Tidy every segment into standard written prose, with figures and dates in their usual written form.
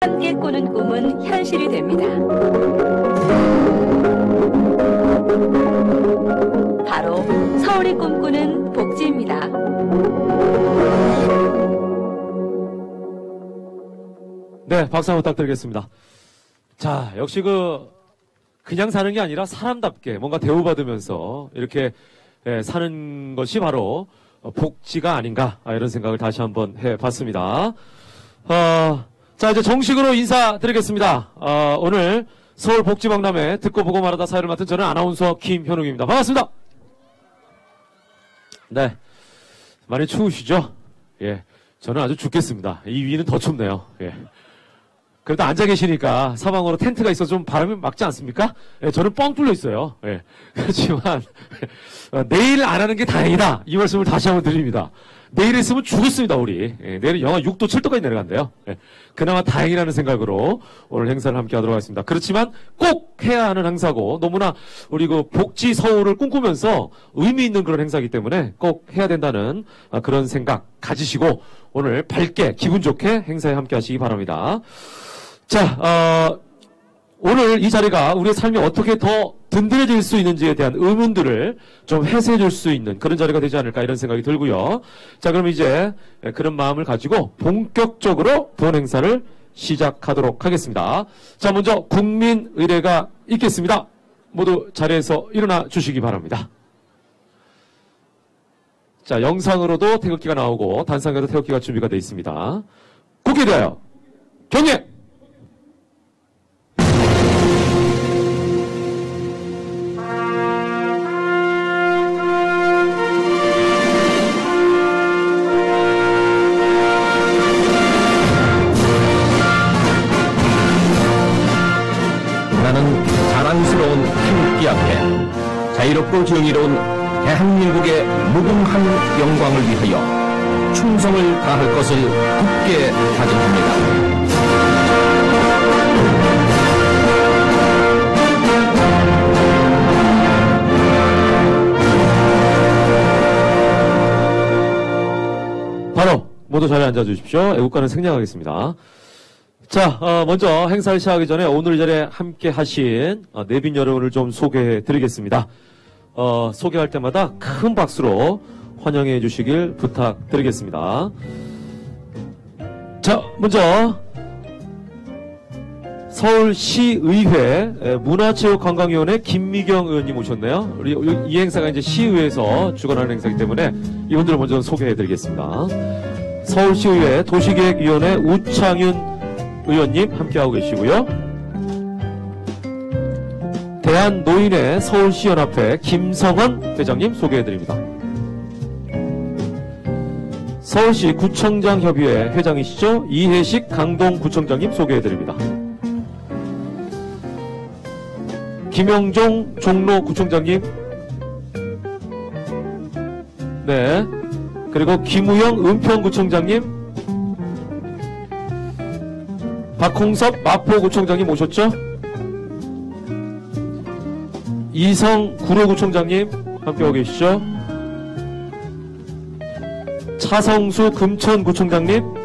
함께 꾸는 꿈은 현실이 됩니다. 바로 서울이 꿈꾸는 복지입니다. 네, 박수 한번 부탁드리겠습니다. 자, 역시 그냥 사는 게 아니라 사람답게 뭔가 대우받으면서 이렇게 사는 것이 바로 복지가 아닌가, 이런 생각을 다시 한번 해봤습니다. 자, 이제 정식으로 인사드리겠습니다. 오늘 서울복지박람회 듣고 보고 말하다 사회를 맡은 저는 아나운서 김현웅입니다. 반갑습니다. 네, 많이 추우시죠? 예, 저는 아주 춥겠습니다. 이 위는 더 춥네요. 예. 그래도 앉아 계시니까 사방으로 텐트가 있어서 좀 바람이 막지 않습니까? 예, 저는 뻥 뚫려 있어요. 예. 그렇지만 내일 안 하는 게 다행이다, 이 말씀을 다시 한번 드립니다. 내일 했으면 죽었습니다, 우리. 예, 내일은 영하 6도, 7도까지 내려간대요. 예, 그나마 다행이라는 생각으로 오늘 행사를 함께 하도록 하겠습니다. 그렇지만 꼭 해야 하는 행사고, 너무나 우리 복지 서울을 꿈꾸면서 의미 있는 그런 행사이기 때문에 꼭 해야 된다는 그런 생각 가지시고 오늘 밝게 기분 좋게 행사에 함께 하시기 바랍니다. 자, 오늘 이 자리가 우리의 삶이 어떻게 더 든든해질 수 있는지에 대한 의문들을 좀 해소해 줄 수 있는 그런 자리가 되지 않을까, 이런 생각이 들고요. 자, 그럼 이제 그런 마음을 가지고 본격적으로 본 행사를 시작하도록 하겠습니다. 자, 먼저 국민의례가 있겠습니다. 모두 자리에서 일어나 주시기 바랍니다. 자, 영상으로도 태극기가 나오고 단상에도 태극기가 준비가 되어 있습니다. 국회에 대하여 경례! 나는 자랑스러운 태극기 앞에 자유롭고 정의로운 대한민국의 무궁한 영광을 위하여 충성을 다할 것을 굳게 다짐합니다. 바로 모두 자리에 앉아주십시오. 애국가는 생략하겠습니다. 자, 먼저 행사를 시작하기 전에 오늘 이 자리에 함께 하신 내빈 여러분을 좀 소개해 드리겠습니다. 소개할 때마다 큰 박수로 환영해 주시길 부탁드리겠습니다. 자, 먼저 서울시의회 문화체육관광위원회 김미경 의원님 오셨네요. 우리 이 행사가 이제 시의회에서 주관하는 행사이기 때문에 이분들을 먼저 소개해 드리겠습니다. 서울시의회 도시계획위원회 우창윤 의원님 함께하고 계시고요. 대한노인회 서울시연합회 김성환 회장님 소개해드립니다. 서울시 구청장협의회 회장이시죠? 이혜식 강동구청장님 소개해드립니다. 김영종 종로구청장님, 네, 그리고 김우영 은평구청장님, 박홍섭 마포구청장님 오셨죠? 이성 구로구청장님 함께하고 계시죠? 차성수 금천구청장님,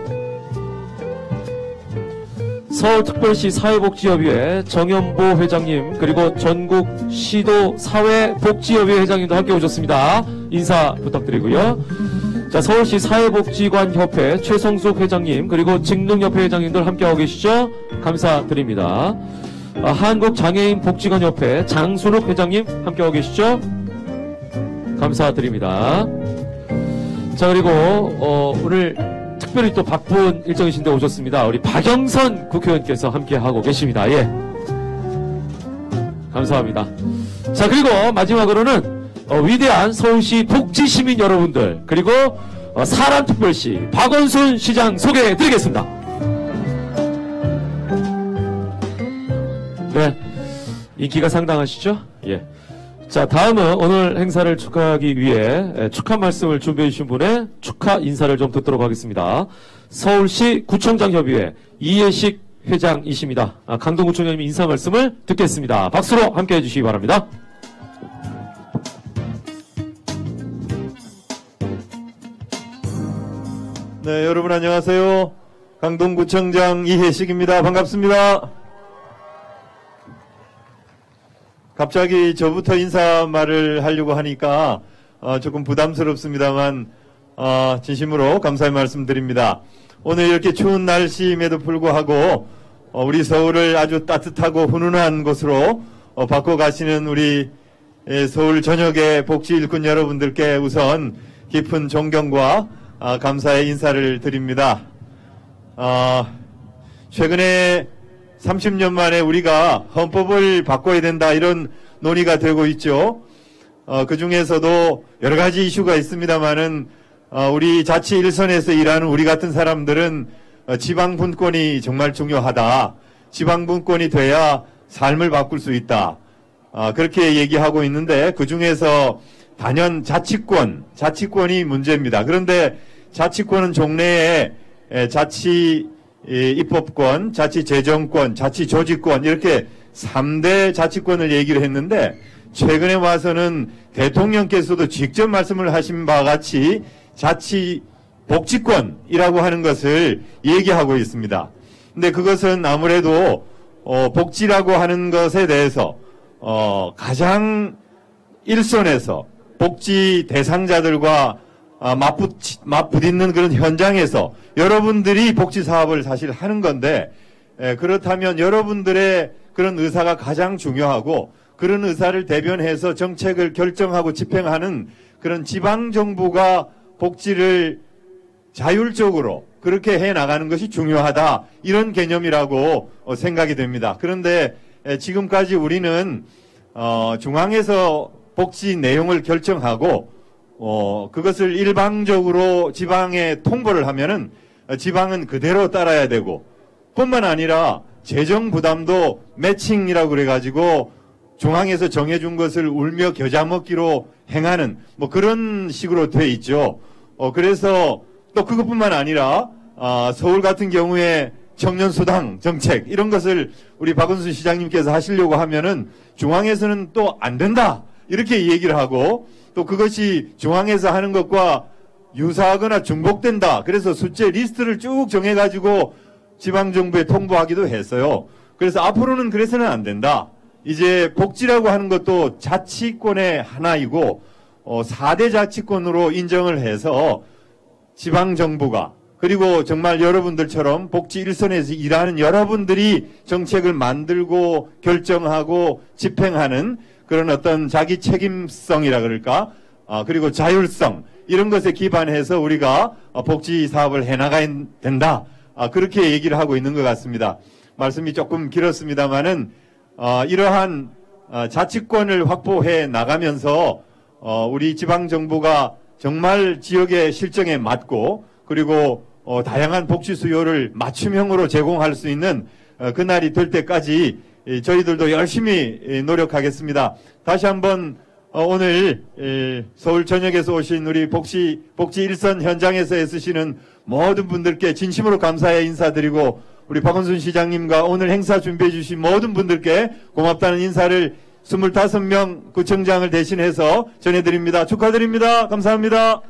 서울특별시 사회복지협의회 정연보 회장님, 그리고 전국시도 사회복지협의회 회장님도 함께 오셨습니다. 인사 부탁드리고요. 자, 서울시 사회복지관협회 최성숙 회장님, 그리고 직능협회 회장님들 함께하고 계시죠? 감사드립니다. 한국장애인복지관협회 장순욱 회장님 함께하고 계시죠? 감사드립니다. 자, 그리고 오늘 특별히 또 바쁜 일정이신데 오셨습니다. 우리 박영선 국회의원께서 함께하고 계십니다. 예, 감사합니다. 자, 그리고 마지막으로는 위대한 서울시 복지시민 여러분들, 그리고 사람특별시 박원순 시장 소개해드리겠습니다. 네, 인기가 상당하시죠? 예. 자, 다음은 오늘 행사를 축하하기 위해 축하 말씀을 준비해 주신 분의 축하 인사를 좀 듣도록 하겠습니다. 서울시 구청장협의회 이혜식 회장이십니다. 강동구청장님 인사 말씀을 듣겠습니다. 박수로 함께 해주시기 바랍니다. 네, 여러분 안녕하세요. 강동구청장 이혜식입니다. 반갑습니다. 갑자기 저부터 인사말을 하려고 하니까 조금 부담스럽습니다만 진심으로 감사의 말씀드립니다. 오늘 이렇게 추운 날씨임에도 불구하고 우리 서울을 아주 따뜻하고 훈훈한 곳으로 바꿔가시는 우리 서울 전역의 복지 일꾼 여러분들께 우선 깊은 존경과 감사의 인사를 드립니다. 최근에 30년 만에 우리가 헌법을 바꿔야 된다 이런 논의가 되고 있죠. 그 중에서도 여러 가지 이슈가 있습니다만은 우리 자치 일선에서 일하는 우리 같은 사람들은 지방분권이 정말 중요하다. 지방분권이 돼야 삶을 바꿀 수 있다. 그렇게 얘기하고 있는데 그 중에서 단연 자치권이 문제입니다. 그런데 자치권은 종래에 자치 입법권, 자치재정권, 자치조직권 이렇게 3대 자치권을 얘기를 했는데 최근에 와서는 대통령께서도 직접 말씀을 하신 바와 같이 자치복지권이라고 하는 것을 얘기하고 있습니다. 근데 그것은 아무래도 복지라고 하는 것에 대해서 가장 일선에서 복지 대상자들과 맞붙는 그런 현장에서 여러분들이 복지 사업을 사실 하는 건데 그렇다면 여러분들의 그런 의사가 가장 중요하고 그런 의사를 대변해서 정책을 결정하고 집행하는 그런 지방정부가 복지를 자율적으로 그렇게 해나가는 것이 중요하다 이런 개념이라고 생각이 됩니다. 그런데 지금까지 우리는 중앙에서 복지 내용을 결정하고 그것을 일방적으로 지방에 통보를 하면은 지방은 그대로 따라야 되고 뿐만 아니라 재정 부담도 매칭이라고 그래가지고 중앙에서 정해준 것을 울며 겨자 먹기로 행하는 뭐 그런 식으로 돼 있죠. 그래서 또 그것뿐만 아니라 서울 같은 경우에 청년수당 정책 이런 것을 우리 박원순 시장님께서 하시려고 하면은 중앙에서는 또 안 된다 이렇게 얘기를 하고 또 그것이 중앙에서 하는 것과 유사하거나 중복된다. 그래서 숫제 리스트를 쭉 정해가지고 지방정부에 통보하기도 했어요. 그래서 앞으로는 그래서는 안 된다. 이제 복지라고 하는 것도 자치권의 하나이고 4대 자치권으로 인정을 해서 지방정부가 그리고 정말 여러분들처럼 복지 일선에서 일하는 여러분들이 정책을 만들고 결정하고 집행하는 그런 어떤 자기 책임성이라 그럴까? 그리고 자율성 이런 것에 기반해서 우리가 복지 사업을 해나가야 된다. 그렇게 얘기를 하고 있는 것 같습니다. 말씀이 조금 길었습니다만은 이러한 자치권을 확보해 나가면서 우리 지방정부가 정말 지역의 실정에 맞고 그리고 다양한 복지 수요를 맞춤형으로 제공할 수 있는 그날이 될 때까지 저희들도 열심히 노력하겠습니다. 다시 한번 오늘 서울 전역에서 오신 우리 복지 일선 현장에서 애쓰시는 모든 분들께 진심으로 감사의 인사드리고 우리 박원순 시장님과 오늘 행사 준비해 주신 모든 분들께 고맙다는 인사를 25명 구청장을 대신해서 전해드립니다. 축하드립니다. 감사합니다.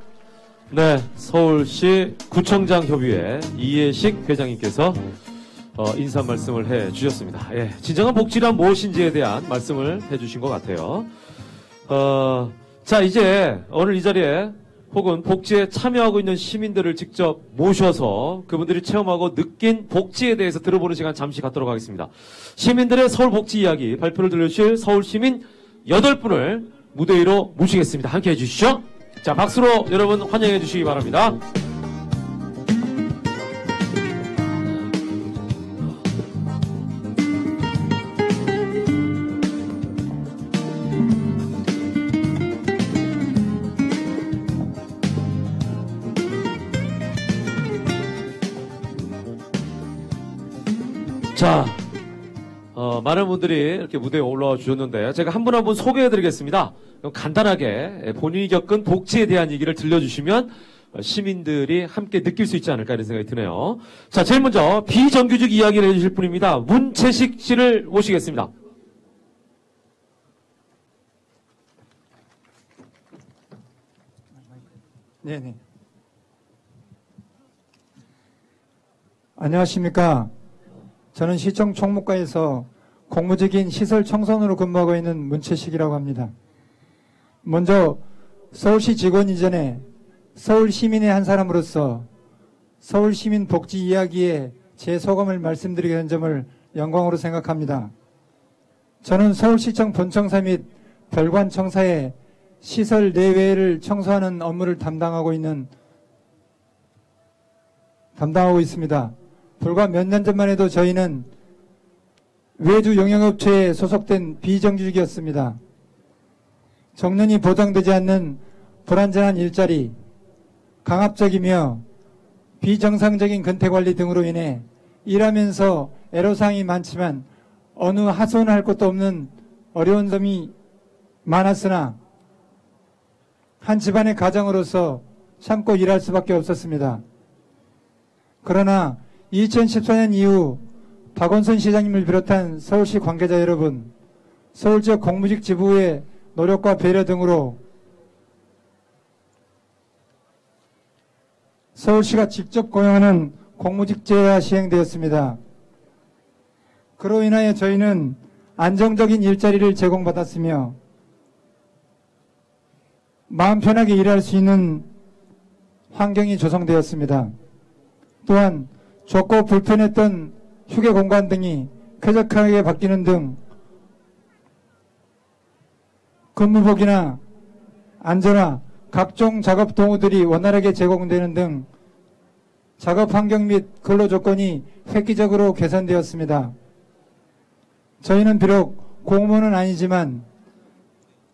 네, 서울시 구청장 협의회 이혜식 회장님께서 인사 말씀을 해 주셨습니다. 예, 진정한 복지란 무엇인지에 대한 말씀을 해 주신 것 같아요. 자, 이제 오늘 이 자리에 혹은 복지에 참여하고 있는 시민들을 직접 모셔서 그분들이 체험하고 느낀 복지에 대해서 들어보는 시간 잠시 갖도록 하겠습니다. 시민들의 서울 복지 이야기 발표를 들려주실 서울시민 8분을 무대 위로 모시겠습니다. 함께 해주시죠. 자, 박수로 여러분 환영해 주시기 바랍니다. 자, 많은 분들이 이렇게 무대에 올라와 주셨는데 제가 한 분 한 분 소개해 드리겠습니다. 간단하게 본인이 겪은 복지에 대한 얘기를 들려주시면 시민들이 함께 느낄 수 있지 않을까 이런 생각이 드네요. 자, 제일 먼저 비정규직 이야기를 해주실 분입니다. 문채식 씨를 모시겠습니다. 네네. 안녕하십니까. 저는 시청 총무과에서 공무적인 시설 청소년으로 근무하고 있는 문채식이라고 합니다. 먼저 서울시 직원 이전에 서울 시민의 한 사람으로서 서울 시민 복지 이야기에 제 소감을 말씀드리게 된 점을 영광으로 생각합니다. 저는 서울시청 본청사 및 별관 청사의 시설 내외를 청소하는 업무를 담당하고 있습니다. 불과 몇 년 전만 해도 저희는 외주 영역업체에 소속된 비정규직이었습니다. 정년이 보장되지 않는 불안정한 일자리, 강압적이며 비정상적인 근태관리 등으로 인해 일하면서 애로사항이 많지만 어느 하소연할 것도 없는 어려운 점이 많았으나 한 집안의 가장으로서 참고 일할 수밖에 없었습니다. 그러나 2014년 이후 박원순 시장님을 비롯한 서울시 관계자 여러분, 서울지역 공무직 지부의 노력과 배려 등으로 서울시가 직접 고용하는 공무직제가 시행되었습니다. 그로 인하여 저희는 안정적인 일자리를 제공받았으며 마음 편하게 일할 수 있는 환경이 조성되었습니다. 또한 좁고 불편했던 휴게 공간 등이 쾌적하게 바뀌는 등 근무복이나 안전화, 각종 작업 도구들이 원활하게 제공되는 등 작업 환경 및 근로 조건이 획기적으로 개선되었습니다. 저희는 비록 공무원은 아니지만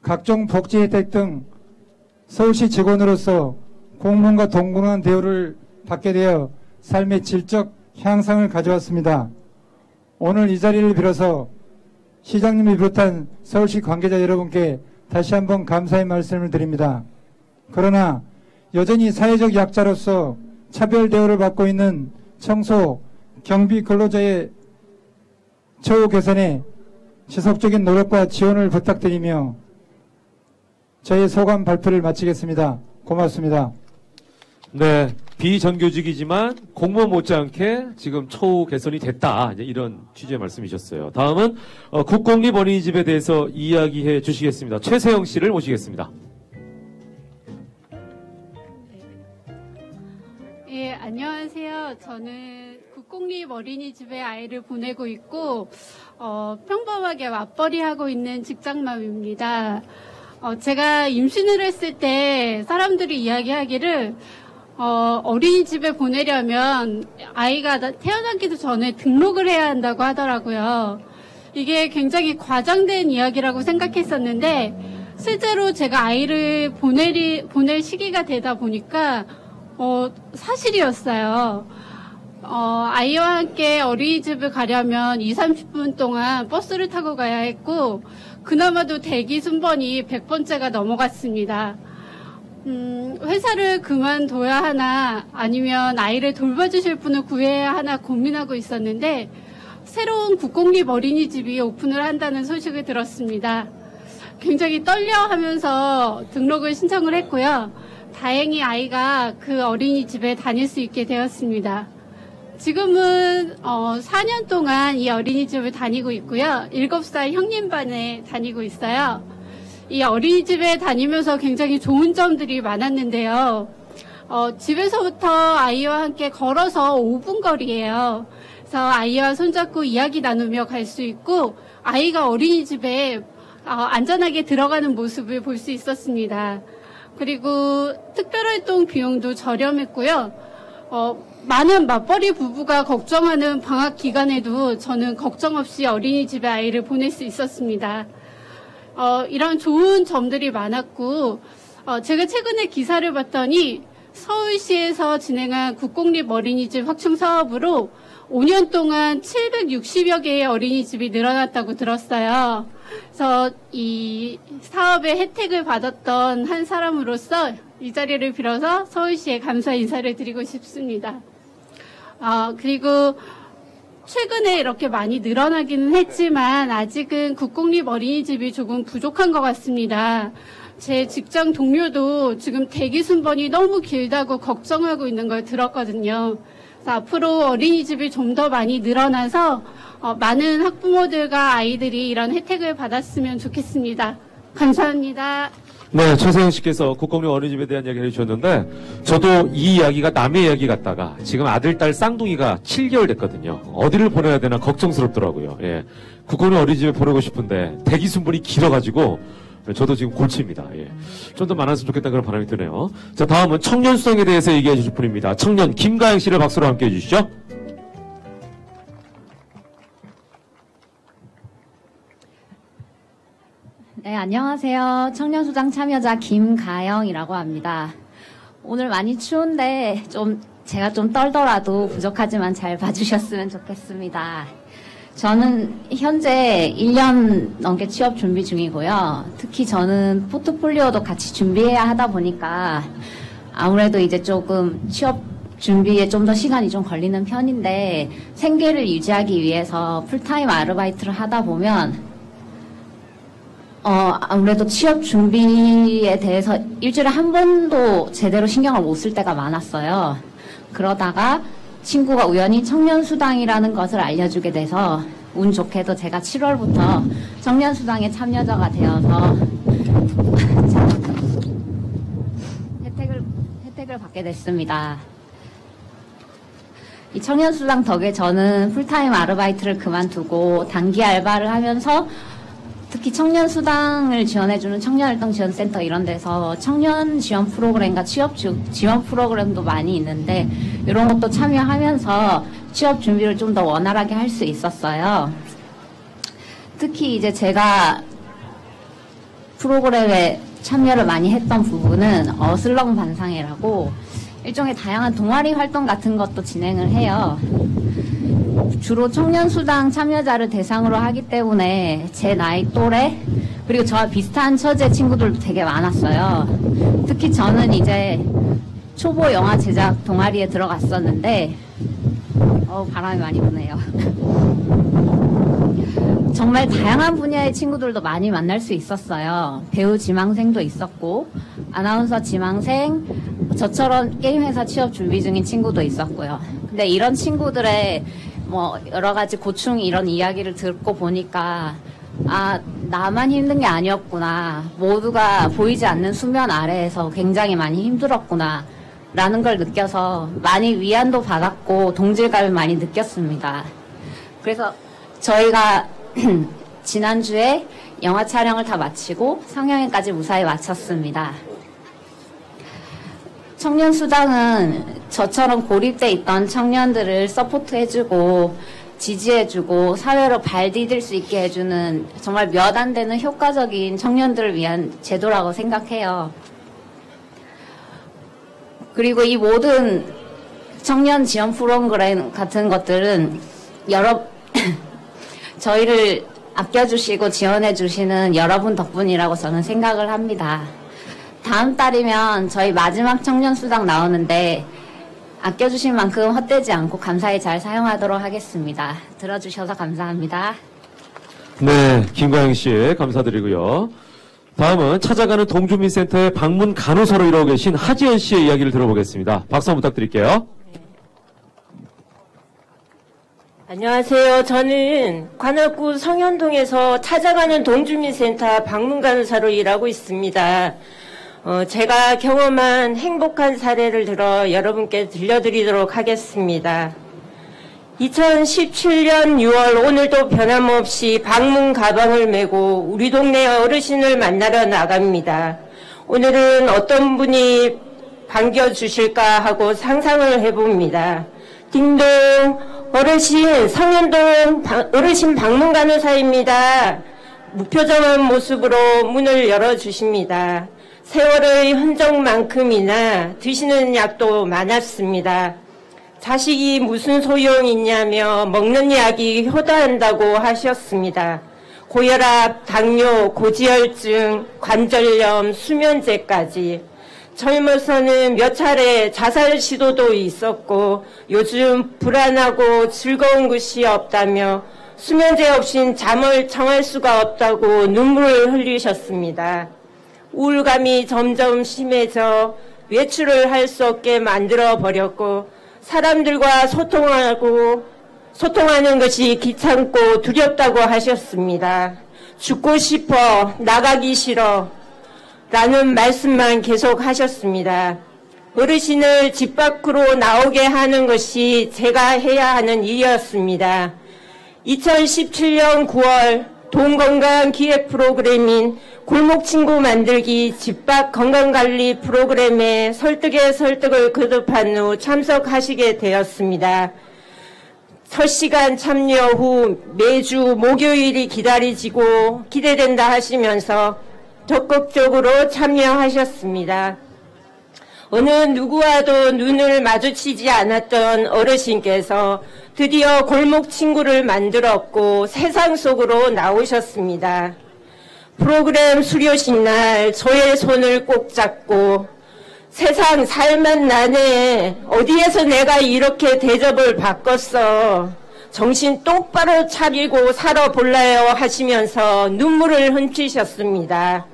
각종 복지 혜택 등 서울시 직원으로서 공무원과 동등한 대우를 받게 되어 삶의 질적 향상을 가져왔습니다. 오늘 이 자리를 빌어서 시장님을 비롯한 서울시 관계자 여러분께 다시 한번 감사의 말씀을 드립니다. 그러나 여전히 사회적 약자로서 차별 대우를 받고 있는 청소, 경비 근로자의 처우 개선에 지속적인 노력과 지원을 부탁드리며 저의 소감 발표를 마치겠습니다. 고맙습니다. 네, 비정규직이지만 공무원 못지않게 지금 처우 개선이 됐다. 이제 이런 취지의 말씀이셨어요. 다음은 국공립 어린이집에 대해서 이야기해 주시겠습니다. 최세영 씨를 모시겠습니다. 예, 안녕하세요. 저는 국공립 어린이집에 아이를 보내고 있고 평범하게 맞벌이하고 있는 직장맘입니다. 제가 임신을 했을 때 사람들이 이야기하기를 어린이집에 보내려면 아이가 태어나기도 전에 등록을 해야 한다고 하더라고요. 이게 굉장히 과장된 이야기라고 생각했었는데 실제로 제가 아이를 보낼 시기가 되다 보니까 사실이었어요. 아이와 함께 어린이집을 가려면 20-30분 동안 버스를 타고 가야 했고 그나마도 대기 순번이 100번째가 넘어갔습니다. 회사를 그만둬야 하나 아니면 아이를 돌봐주실 분을 구해야 하나 고민하고 있었는데 새로운 국공립 어린이집이 오픈을 한다는 소식을 들었습니다. 굉장히 떨려하면서 등록을 신청을 했고요. 다행히 아이가 그 어린이집에 다닐 수 있게 되었습니다. 지금은 4년 동안 이 어린이집을 다니고 있고요. 7살 형님반에 다니고 있어요. 이 어린이집에 다니면서 굉장히 좋은 점들이 많았는데요. 집에서부터 아이와 함께 걸어서 5분 거리예요. 그래서 아이와 손잡고 이야기 나누며 갈 수 있고 아이가 어린이집에 안전하게 들어가는 모습을 볼 수 있었습니다. 그리고 특별활동 비용도 저렴했고요. 많은 맞벌이 부부가 걱정하는 방학 기간에도 저는 걱정 없이 어린이집에 아이를 보낼 수 있었습니다. 이런 좋은 점들이 많았고 제가 최근에 기사를 봤더니 서울시에서 진행한 국공립 어린이집 확충 사업으로 5년 동안 760여 개의 어린이집이 늘어났다고 들었어요. 그래서 이 사업의 혜택을 받았던 한 사람으로서 이 자리를 빌어서 서울시에 감사 인사를 드리고 싶습니다. 그리고 최근에 이렇게 많이 늘어나기는 했지만 아직은 국공립 어린이집이 조금 부족한 것 같습니다. 제 직장 동료도 지금 대기 순번이 너무 길다고 걱정하고 있는 걸 들었거든요. 그래서 앞으로 어린이집이 좀 더 많이 늘어나서 많은 학부모들과 아이들이 이런 혜택을 받았으면 좋겠습니다. 감사합니다. 네, 최세영 씨께서 국공립 어린이집에 대한 이야기를 해주셨는데, 저도 이 이야기가 남의 이야기 같다가 지금 아들, 딸 쌍둥이가 7개월 됐거든요. 어디를 보내야 되나 걱정스럽더라고요. 예. 국공립 어린이집에 보내고 싶은데 대기 순번이 길어가지고 저도 지금 골치입니다. 예. 좀 더 많았으면 좋겠다 그런 바람이 드네요. 자, 다음은 청년 수당에 대해서 얘기해 주실 분입니다. 청년 김가영 씨를 박수로 함께 해주시죠. 네, 안녕하세요. 청년수당 참여자 김가영이라고 합니다. 오늘 많이 추운데 제가 좀 떨더라도 부족하지만 잘 봐주셨으면 좋겠습니다. 저는 현재 1년 넘게 취업 준비 중이고요. 특히 저는 포트폴리오도 같이 준비해야 하다 보니까 아무래도 이제 조금 취업 준비에 좀 더 시간이 좀 걸리는 편인데, 생계를 유지하기 위해서 풀타임 아르바이트를 하다 보면 아무래도 취업 준비에 대해서 일주일에 한 번도 제대로 신경을 못 쓸 때가 많았어요. 그러다가 친구가 우연히 청년수당이라는 것을 알려주게 돼서 운 좋게도 제가 7월부터 청년수당에 참여자가 되어서 혜택을 받게 됐습니다. 이 청년수당 덕에 저는 풀타임 아르바이트를 그만두고 단기 알바를 하면서 특히 청년수당을 지원해주는 청년활동지원센터 이런 데서 청년 지원 프로그램과 취업 지원 프로그램도 많이 있는데 이런 것도 참여하면서 취업 준비를 좀 더 원활하게 할 수 있었어요. 특히 이제 제가 프로그램에 참여를 많이 했던 부분은 어슬렁 반상회라고 일종의 다양한 동아리 활동 같은 것도 진행을 해요. 주로 청년수당 참여자를 대상으로 하기 때문에 제 나이 또래 그리고 저와 비슷한 처지의 친구들도 되게 많았어요. 특히 저는 이제 초보 영화 제작 동아리에 들어갔었는데 바람이 많이 부네요. 정말 다양한 분야의 친구들도 많이 만날 수 있었어요. 배우 지망생도 있었고 아나운서 지망생, 저처럼 게임회사 취업 준비 중인 친구도 있었고요. 근데 이런 친구들의 여러 가지 고충 이런 이야기를 듣고 보니까 나만 힘든 게 아니었구나. 모두가 보이지 않는 수면 아래에서 굉장히 많이 힘들었구나. 라는 걸 느껴서 많이 위안도 받았고 동질감을 많이 느꼈습니다. 그래서 저희가 지난주에 영화 촬영을 다 마치고 상영회까지 무사히 마쳤습니다. 청년수당은 저처럼 고립돼 있던 청년들을 서포트해주고 지지해주고 사회로 발 디딜 수 있게 해주는 정말 몇 안 되는 효과적인 청년들을 위한 제도라고 생각해요. 그리고 이 모든 청년 지원 프로그램 같은 것들은 저희를 아껴주시고 지원해주시는 여러분 덕분이라고 저는 생각을 합니다. 다음 달이면 저희 마지막 청년수당 나오는데 아껴주신 만큼 헛되지 않고 감사히 잘 사용하도록 하겠습니다. 들어주셔서 감사합니다. 네, 김가영 씨 감사드리고요. 다음은 찾아가는 동주민센터의 방문 간호사로 일하고 계신 하지연 씨의 이야기를 들어보겠습니다. 박수 한번 부탁드릴게요. 안녕하세요. 저는 관악구 성현동에서 찾아가는 동주민센터 방문 간호사로 일하고 있습니다. 제가 경험한 행복한 사례를 들어 여러분께 들려드리도록 하겠습니다. 2017년 6월 오늘도 변함없이 방문 가방을 메고 우리 동네 어르신을 만나러 나갑니다. 오늘은 어떤 분이 반겨주실까 하고 상상을 해봅니다. 딩동, 어르신, 성현동 어르신 방문 간호사입니다. 무표정한 모습으로 문을 열어주십니다. 세월의 흔적만큼이나 드시는 약도 많았습니다. 자식이 무슨 소용이 있냐며 먹는 약이 효도한다고 하셨습니다. 고혈압, 당뇨, 고지혈증, 관절염, 수면제까지. 젊어서는 몇 차례 자살 시도도 있었고 요즘 불안하고 즐거운 것이 없다며 수면제 없인 잠을 청할 수가 없다고 눈물을 흘리셨습니다. 우울감이 점점 심해져 외출을 할 수 없게 만들어 버렸고 사람들과 소통하는 것이 귀찮고 두렵다고 하셨습니다. 죽고 싶어, 나가기 싫어 라는 말씀만 계속 하셨습니다. 어르신을 집 밖으로 나오게 하는 것이 제가 해야 하는 일이었습니다. 2017년 9월 동건강 기획 프로그램인 골목친구 만들기 집밖 건강관리 프로그램에 설득에 설득을 거듭한 후 참석하시게 되었습니다. 첫 시간 참여 후 매주 목요일이 기다려지고 기대된다 하시면서 적극적으로 참여하셨습니다. 어느 누구와도 눈을 마주치지 않았던 어르신께서 드디어 골목 친구를 만들었고 세상 속으로 나오셨습니다. 프로그램 수료식 날 저의 손을 꼭 잡고 세상 살만 나네. 어디에서 내가 이렇게 대접을 바꿨어. 정신 똑바로 차리고 살아볼래요 하시면서 눈물을 훔치셨습니다.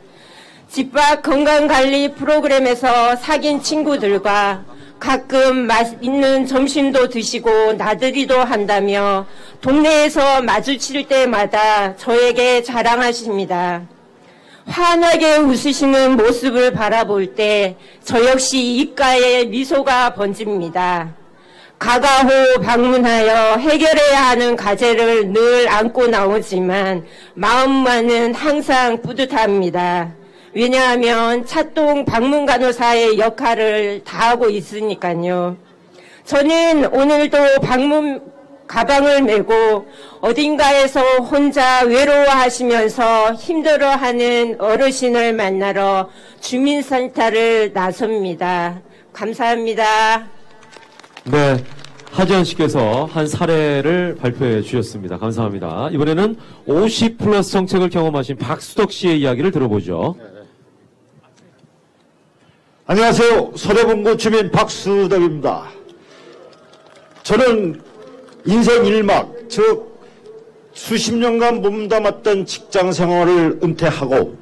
집밖 건강관리 프로그램에서 사귄 친구들과 가끔 맛있는 점심도 드시고 나들이도 한다며 동네에서 마주칠 때마다 저에게 자랑하십니다. 환하게 웃으시는 모습을 바라볼 때 저 역시 입가에 미소가 번집니다. 가가호 방문하여 해결해야 하는 과제를 늘 안고 나오지만 마음만은 항상 뿌듯합니다. 왜냐하면 차동 방문간호사의 역할을 다하고 있으니까요. 저는 오늘도 방문 가방을 메고 어딘가에서 혼자 외로워하시면서 힘들어하는 어르신을 만나러 주민센터를 나섭니다. 감사합니다. 네, 하지연 씨께서 한 사례를 발표해 주셨습니다. 감사합니다. 이번에는 50 플러스 정책을 경험하신 박수덕 씨의 이야기를 들어보죠. 안녕하세요. 서대문구 주민 박수덕입니다. 저는 인생 1막, 즉 수십 년간 몸담았던 직장 생활을 은퇴하고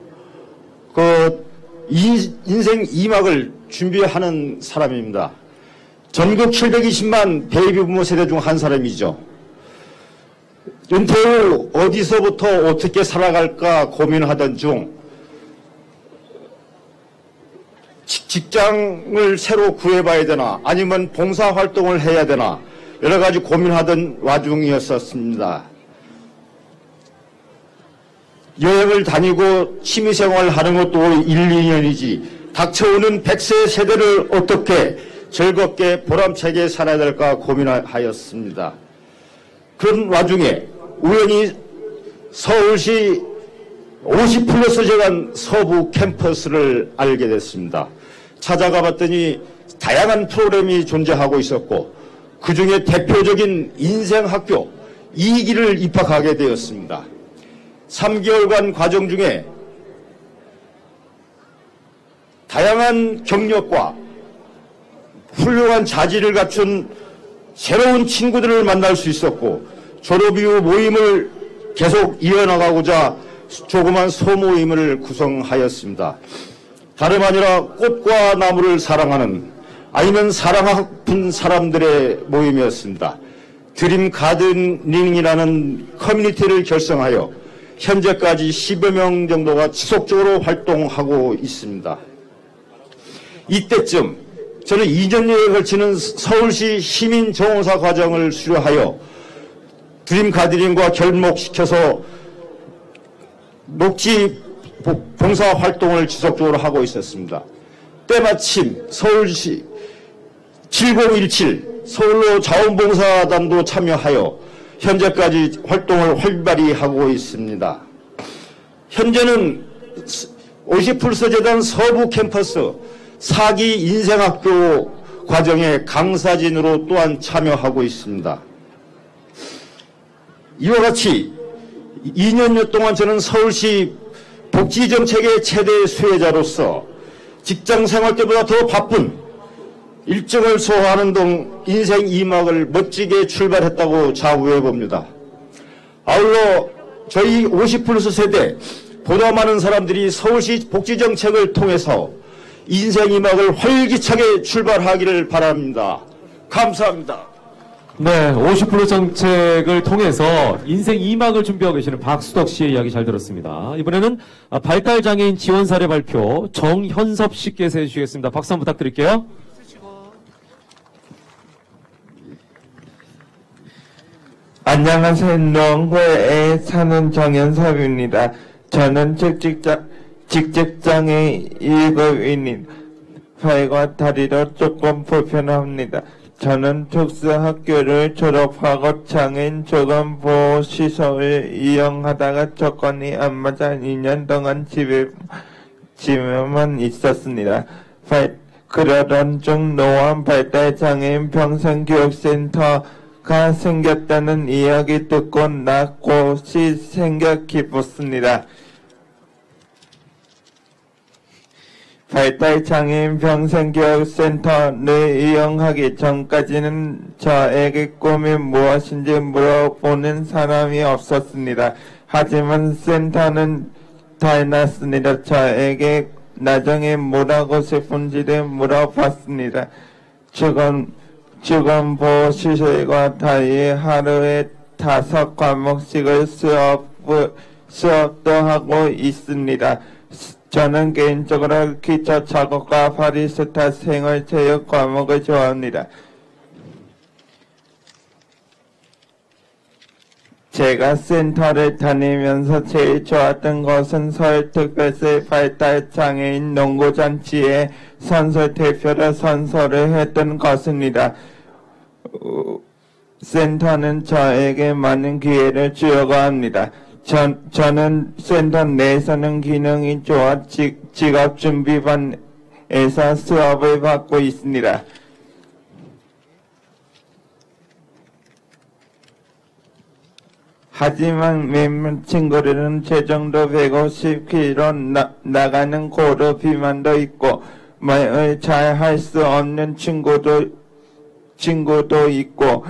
인생 2막을 준비하는 사람입니다. 전국 720만 베이비부모 세대 중 한 사람이죠. 은퇴 후 어디서부터 어떻게 살아갈까 고민하던 중 직장을 새로 구해봐야 되나 아니면 봉사활동을 해야 되나 여러 가지 고민하던 와중이었었습니다. 여행을 다니고 취미생활 하는 것도 1, 2년이지 닥쳐오는 100세 세대를 어떻게 즐겁게 보람차게 살아야 될까 고민하였습니다. 그런 와중에 우연히 서울시 50 플러스 재단 서부 캠퍼스를 알게 됐습니다. 찾아가 봤더니 다양한 프로그램이 존재하고 있었고 그 중에 대표적인 인생학교 2기를 입학하게 되었습니다. 3개월간 과정 중에 다양한 경력과 훌륭한 자질을 갖춘 새로운 친구들을 만날 수 있었고 졸업 이후 모임을 계속 이어나가고자 조그만 소모임을 구성하였습니다. 다름 아니라 꽃과 나무를 사랑하는 아니면 사랑하는 사람들의 모임이었습니다. 드림 가드닝이라는 커뮤니티를 결성하여 현재까지 10여 명 정도가 지속적으로 활동하고 있습니다. 이때쯤 저는 2년여에 걸치는 서울시 시민정호사 과정을 수료하여 드림 가드닝과 결목시켜서 녹지 봉사활동을 지속적으로 하고 있었습니다. 때마침 서울시 7017 서울로 자원봉사단도 참여하여 현재까지 활동을 활발히 하고 있습니다. 현재는 50 플러스 재단 서부 캠퍼스 4기 인생학교 과정의 강사진으로 또한 참여하고 있습니다. 이와 같이 2년여 동안 저는 서울시 복지정책의 최대 수혜자로서 직장 생활 때보다 더 바쁜 일정을 소화하는 등 인생 2막을 멋지게 출발했다고 자부해 봅니다. 아울러 저희 50 플러스 세대 보다 많은 사람들이 서울시 복지정책을 통해서 인생 2막을 활기차게 출발하기를 바랍니다. 감사합니다. 네, 50% 정책을 통해서 인생 2막을 준비하고 계시는 박수덕 씨의 이야기 잘 들었습니다. 이번에는 발달장애인 지원 사례 발표 정현섭 씨께서 해주시겠습니다. 박수 한번 부탁드릴게요. 안녕하세요. 농구에 사는 정현섭입니다. 저는 직접장애 1급인인 팔과 다리로 조금 불편합니다. 저는 특수학교를 졸업하고 장애인 조건보호시설을 이용하다가 조건이 안 맞아 2년 동안 집에만 있었습니다. 그러던 중 노원 발달장애인 평생교육센터가 생겼다는 이야기 듣고 나 곳이 생겨 기뻤습니다. 발달장애인 평생교육센터를 이용하기 전까지는 저에게 꿈이 무엇인지 물어보는 사람이 없었습니다. 하지만 센터는 달랐습니다. 저에게 나중에 뭘 하고 싶은지를 물어봤습니다. 주건보호시설과 달리 하루에 5과목씩을 수업도 하고 있습니다. 저는 개인적으로 기초 작업과 바리스타 생활체육 과목을 좋아합니다. 제가 센터를 다니면서 제일 좋았던 것은 서울특별시 발달장애인 농구잔치에 선수 대표로 선서를 했던 것입니다. 센터는 저에게 많은 기회를 주려고 합니다. 저는 센터 내에서는 기능이 좋아 직업준비반에서 수업을 받고 있습니다. 하지만 몇몇 친구들은 체중도 150kg 나가는 고도 비만도 있고 말을 잘 할 수 없는 친구도 있고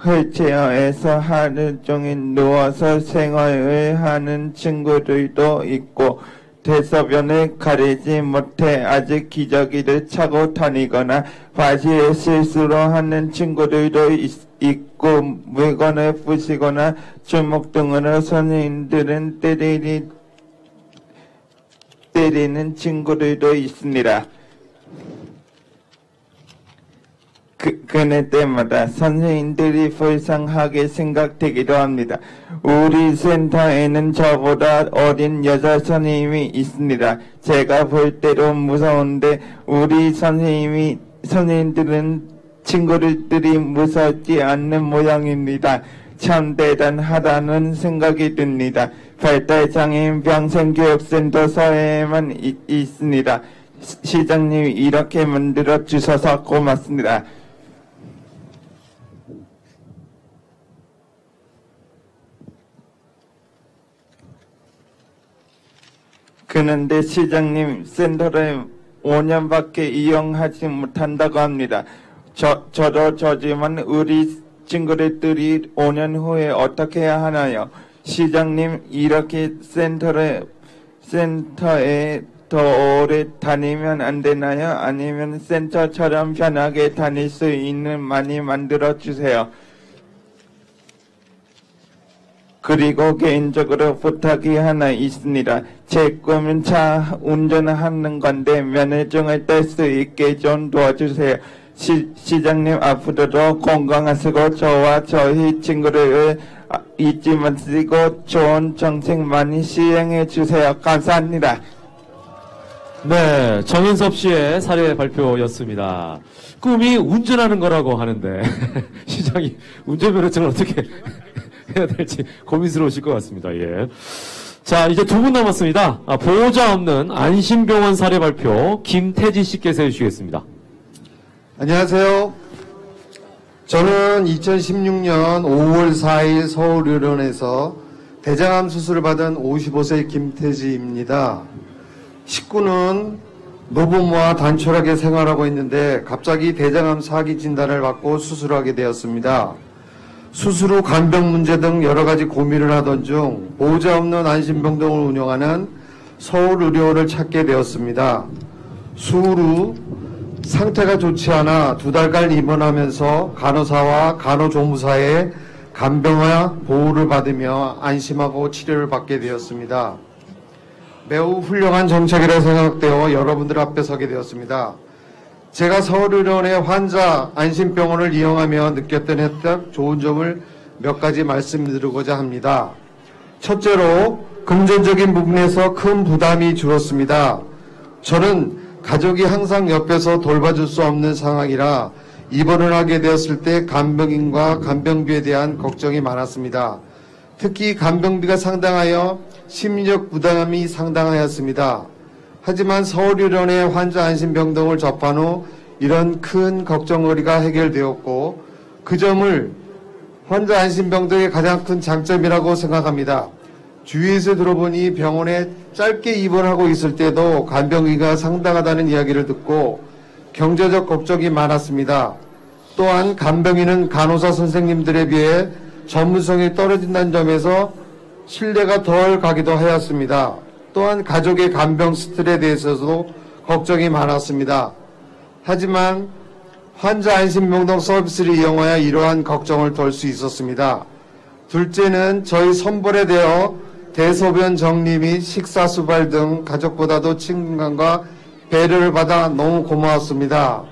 휠체어에서 하루 종일 누워서 생활을 하는 친구들도 있고 대소변을 가리지 못해 아직 기저귀를 차고 다니거나 바지에 실수로 하는 친구들도 있고 물건을 부시거나 주먹 등으로 선생님들은 때리는 친구들도 있습니다. 그날 때마다 선생님들이 불쌍하게 생각되기도 합니다. 우리 센터에는 저보다 어린 여자 선생님이 있습니다. 제가 볼 때도 무서운데 우리 선생님들은 친구들이 무섭지 않는 모양입니다. 참 대단하다는 생각이 듭니다. 발달장애인 평생교육센터에만 있습니다. 시장님이 이렇게 만들어 주셔서 고맙습니다. 그런데 시장님 센터를 5년밖에 이용하지 못한다고 합니다. 저도 저지만 우리 친구들이 5년 후에 어떻게 해야 하나요? 시장님 이렇게 센터에 더 오래 다니면 안 되나요? 아니면 센터처럼 편하게 다닐 수 있는 많이 만들어 주세요. 그리고 개인적으로 부탁이 하나 있습니다. 제 꿈은 차 운전하는 건데 면허증을 뗄 수 있게 좀 도와주세요. 시장님 앞으로도 건강하시고 저와 저희 친구를 잊지 마시고 좋은 정책 많이 시행해 주세요. 감사합니다. 네, 정현섭 씨의 사례 발표였습니다. 꿈이 운전하는 거라고 하는데 시장이 운전면허증을 어떻게 해야 될지 고민스러우실 것 같습니다. 예. 자, 이제 2분 남았습니다. 보호자 없는 안심병원 사례 발표 김태지 씨께서 해주시겠습니다. 안녕하세요. 저는 2016년 5월 4일 서울의료원에서 대장암 수술을 받은 55세 김태지입니다. 식구는 노부모와 단촐하게 생활하고 있는데 갑자기 대장암 4기 진단을 받고 수술하게 되었습니다. 수술 후 간병 문제 등 여러 가지 고민을 하던 중 보호자 없는 안심병동을 운영하는 서울의료원을 찾게 되었습니다. 수술 후 상태가 좋지 않아 2달간 입원하면서 간호사와 간호조무사의 간병과 보호를 받으며 안심하고 치료를 받게 되었습니다. 매우 훌륭한 정책이라 생각되어 여러분들 앞에 서게 되었습니다. 제가 서울의료원의 환자 안심병원을 이용하며 느꼈던 혜택, 좋은 점을 몇 가지 말씀드리고자 합니다. 첫째로 금전적인 부분에서 큰 부담이 줄었습니다. 저는 가족이 항상 옆에서 돌봐줄 수 없는 상황이라 입원을 하게 되었을 때 간병인과 간병비에 대한 걱정이 많았습니다. 특히 간병비가 상당하여 심리적 부담이 상당하였습니다. 하지만 서울의료원의 환자 안심병동을 접한 후 이런 큰 걱정거리가 해결되었고 그 점을 환자 안심병동의 가장 큰 장점이라고 생각합니다. 주위에서 들어보니 병원에 짧게 입원하고 있을 때도 간병비가 상당하다는 이야기를 듣고 경제적 걱정이 많았습니다. 또한 간병인은 간호사 선생님들에 비해 전문성이 떨어진다는 점에서 신뢰가 덜 가기도 하였습니다. 또한 가족의 간병 스트레스에 대해서도 걱정이 많았습니다. 하지만 환자 안심병동 서비스를 이용하여 이러한 걱정을 덜 수 있었습니다. 둘째는 저희 선벌에 대해 대소변 정리 및 식사 수발 등 가족보다도 친근감과 배려를 받아 너무 고마웠습니다.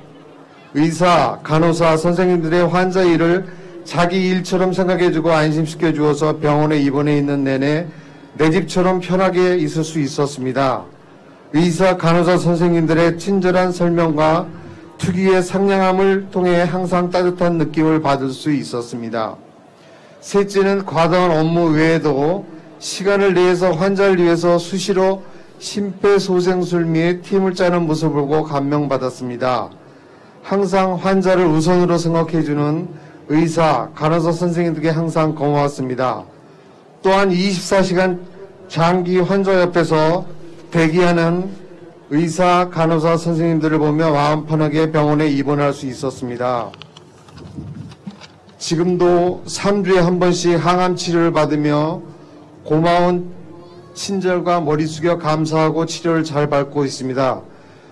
의사, 간호사, 선생님들의 환자 일을 자기 일처럼 생각해주고 안심시켜 주어서 병원에 입원해 있는 내내 내 집처럼 편하게 있을 수 있었습니다. 의사, 간호사 선생님들의 친절한 설명과 특유의 상냥함을 통해 항상 따뜻한 느낌을 받을 수 있었습니다. 셋째는 과도한 업무 외에도 시간을 내서 환자를 위해서 수시로 심폐소생술 및 팀을 짜는 모습을 보고 감명받았습니다. 항상 환자를 우선으로 생각해주는 의사, 간호사 선생님들께 항상 고마웠습니다. 또한 24시간 장기 환자 옆에서 대기하는 의사, 간호사 선생님들을 보며 마음 편하게 병원에 입원할 수 있었습니다. 지금도 3주에 한 번씩 항암 치료를 받으며 고마운 친절과 머리 숙여 감사하고 치료를 잘 받고 있습니다.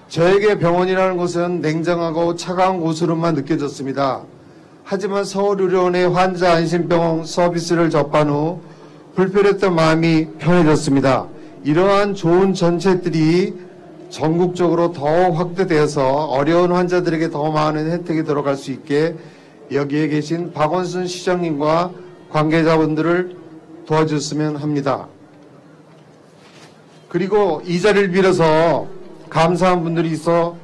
저에게 병원이라는 곳은 냉정하고 차가운 곳으로만 느껴졌습니다. 하지만 서울의료원의 환자 안심병원 서비스를 접한 후 불편했던 마음이 편해졌습니다. 이러한 좋은 정책들이 전국적으로 더 확대되어서 어려운 환자들에게 더 많은 혜택이 들어갈 수 있게 여기에 계신 박원순 시장님과 관계자분들을 도와주셨으면 합니다. 그리고 이 자리를 빌어서 감사한 분들이 있어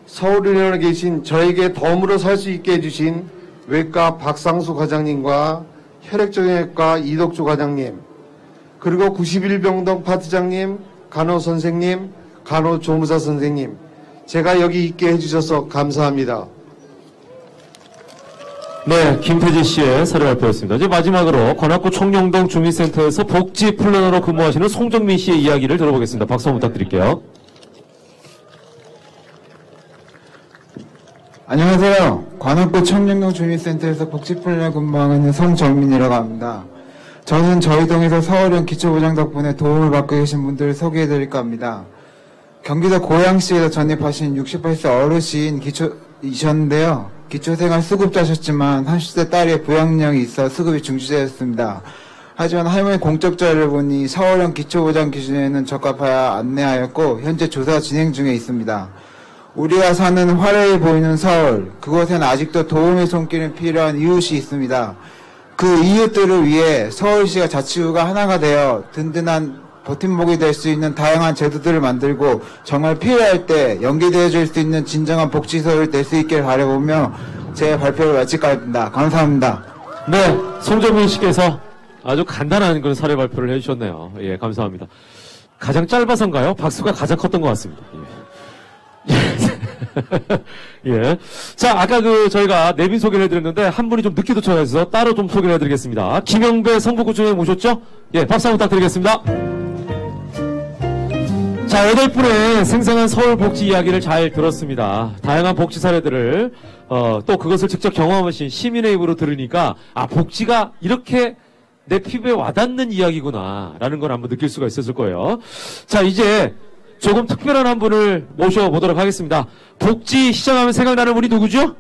서울의료원에 계신 저에게 덤으로 살 수 있게 해주신 외과 박상수 과장님과 혈액종양외과 이덕주 과장님, 그리고 91병동 파트장님, 간호선생님, 간호조무사 선생님, 제가 여기 있게 해주셔서 감사합니다. 네, 김태지 씨의 사례 발표였습니다. 이제 마지막으로 관악구 청룡동 주민센터에서 복지 플래너로 근무하시는 송정민 씨의 이야기를 들어보겠습니다. 박수 한번 부탁드릴게요. 안녕하세요. 관악구 청룡동 주민센터에서 복지 플래너 근무하고 있는 송정민이라고 합니다. 저는 저희 동에서 서울형 기초보장 덕분에 도움을 받고 계신 분들을 소개해드릴까 합니다. 경기도 고양시에서 전입하신 68세 어르신 기초이셨는데요. 기초생활 수급자셨지만 30대 딸의 부양령이 있어 수급이 중지되었습니다. 하지만 할머니 공적자를 보니 서울형 기초보장 기준에는 적합하여 안내하였고 현재 조사 진행 중에 있습니다. 우리가 사는 화려해 보이는 서울, 그곳에는 아직도 도움의 손길이 필요한 이웃이 있습니다. 그 이웃들을 위해 서울시가 자치구가 하나가 되어 든든한 버팀목이 될 수 있는 다양한 제도들을 만들고 정말 필요할 때 연계되어 줄 수 있는 진정한 복지소를 낼 수 있길 바라보며 제 발표를 마칠까 합니다. 감사합니다. 네, 송정민 씨께서 아주 간단한 그런 사례 발표를 해주셨네요. 예, 감사합니다. 가장 짧아서인가요? 박수가 가장 컸던 것 같습니다. 예. 예. 자, 아까 저희가 내빈 소개를 해드렸는데, 한 분이 좀 늦게 도착해서 따로 좀 소개를 해드리겠습니다. 김영배 성북구청에 모셨죠? 예, 박수 한번 부탁드리겠습니다. 자, 8분의 생생한 서울 복지 이야기를 잘 들었습니다. 다양한 복지 사례들을, 또 그것을 직접 경험하신 시민의 입으로 들으니까, 아, 복지가 이렇게 내 피부에 와닿는 이야기구나, 라는 걸 한번 느낄 수가 있었을 거예요. 자, 이제, 조금 특별한 한 분을 모셔보도록 하겠습니다. 복지시장하면 생각나는 분이 누구죠?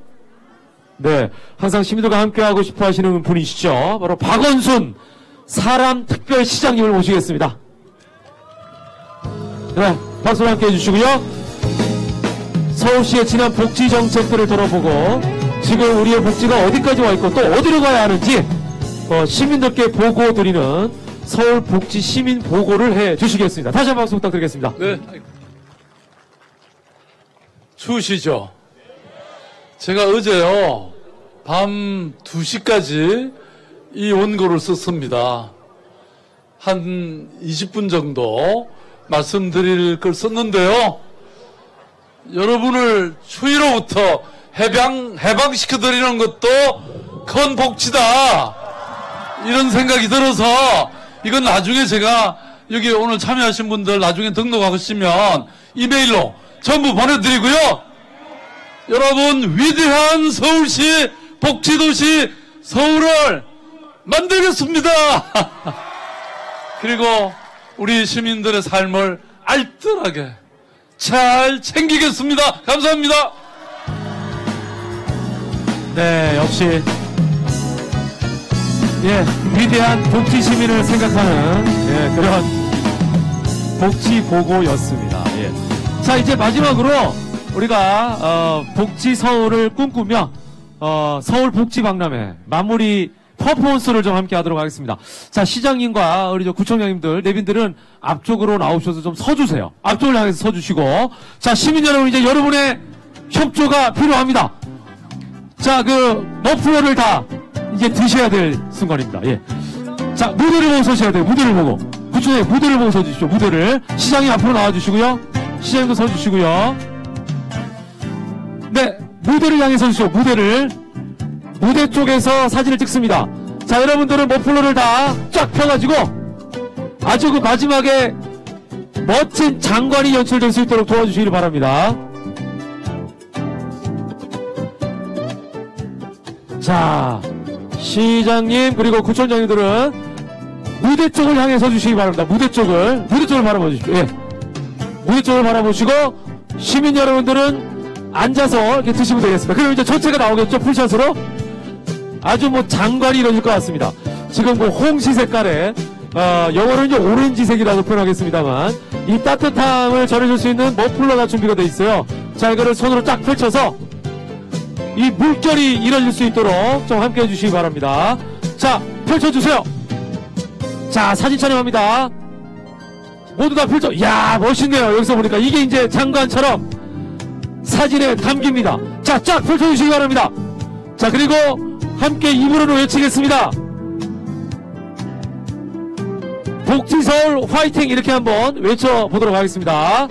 네, 항상 시민들과 함께하고 싶어 하시는 분이시죠. 바로 박원순 사람특별시장님을 모시겠습니다. 네, 박수로 함께 해주시고요. 서울시의 지난 복지 정책들을 돌아보고 지금 우리의 복지가 어디까지 와 있고 또 어디로 가야 하는지 시민들께 보고 드리는 서울 복지 시민 보고를 해 주시겠습니다. 다시 한번 박수 부탁드리겠습니다. 네. 추우시죠? 제가 어제요, 밤 2시까지 이 원고를 썼습니다. 한 20분 정도 말씀드릴 걸 썼는데요. 여러분을 추위로부터 해방시켜드리는 것도 큰 복지다. 이런 생각이 들어서 이건 나중에 제가 여기 오늘 참여하신 분들 나중에 등록하시면 이메일로 전부 보내드리고요. 여러분, 위대한 서울시 복지도시 서울을 만들겠습니다. 그리고 우리 시민들의 삶을 알뜰하게 잘 챙기겠습니다. 감사합니다. 네, 역시 위대한 복지 시민을 생각하는 그런 복지 보고였습니다. 자, 이제 마지막으로 우리가 복지 서울을 꿈꾸며 서울 복지 박람회 마무리 퍼포먼스를 좀 함께 하도록 하겠습니다. 자, 시장님과 우리 구청장님들, 내빈들은 앞쪽으로 나오셔서 좀 서주세요. 앞쪽을 향해서 서주시고, 자, 시민 여러분, 이제 여러분의 협조가 필요합니다. 자, 머플러를 다 이제 드셔야 될 순간입니다. 자, 무대를 보고 서셔야 돼요. 무대를 보고. 구청장님, 무대를 보고 서주십시오. 무대를. 시장님 앞으로 나와주시고요. 시장님도 서주시고요. 네, 무대를 향해 서주십시오. 무대를. 무대 쪽에서 사진을 찍습니다. 자, 여러분들은 머플러를 다 쫙 펴가지고 아주 마지막에 멋진 장관이 연출될 수 있도록 도와주시길 바랍니다. 자, 시장님 그리고 구청장님들은 무대 쪽을 향해 서주시기 바랍니다. 무대 쪽을 바라보십시오. 무대 쪽을 바라보시고 시민 여러분들은 앉아서 이렇게 드시면 되겠습니다. 그럼 이제 전체가 나오겠죠? 풀샷으로. 아주 장관이 이루어질 것 같습니다. 지금 홍시 색깔의, 영어로는 이제 오렌지색이라고 표현하겠습니다만, 이 따뜻함을 전해줄 수 있는 머플러가 준비가 되어 있어요. 자, 이거를 손으로 쫙 펼쳐서, 이 물결이 이루어질 수 있도록 좀 함께 해주시기 바랍니다. 자, 펼쳐주세요. 자, 사진 촬영합니다. 모두 다 펼쳐. 이야, 멋있네요. 여기서 보니까 이게 이제 장관처럼 사진에 담깁니다. 자, 쫙 펼쳐주시기 바랍니다. 자, 그리고 함께 입으로는 외치겠습니다. 복지서울 화이팅! 이렇게 한번 외쳐보도록 하겠습니다.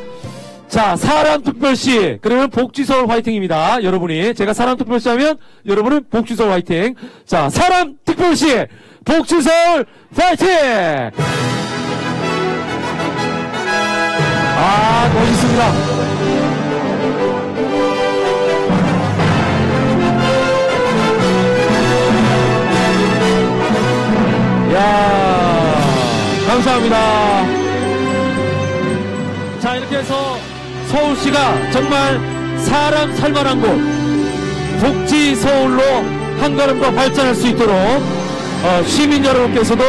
자, 사람특별시, 그러면 복지서울 화이팅입니다. 여러분이, 제가 사람특별시 하면 여러분은 복지서울 화이팅. 자, 사람특별시, 복지서울 화이팅! 아, 멋있습니다. 야, 감사합니다. 자, 이렇게 해서 서울시가 정말 사람 살만한 곳, 복지 서울로 한 걸음 더 발전할 수 있도록 시민 여러분께서도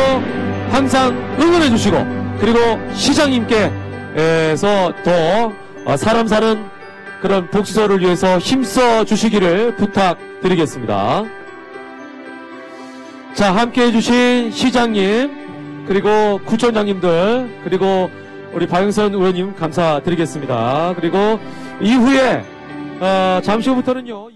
항상 응원해 주시고, 그리고 시장님께서 더 사람 사는 그런 복지 서울을 위해서 힘써 주시기를 부탁드리겠습니다. 자, 함께 해주신 시장님, 그리고 구청장님들, 그리고 우리 박영선 의원님 감사드리겠습니다. 그리고 이후에, 잠시 후부터는요.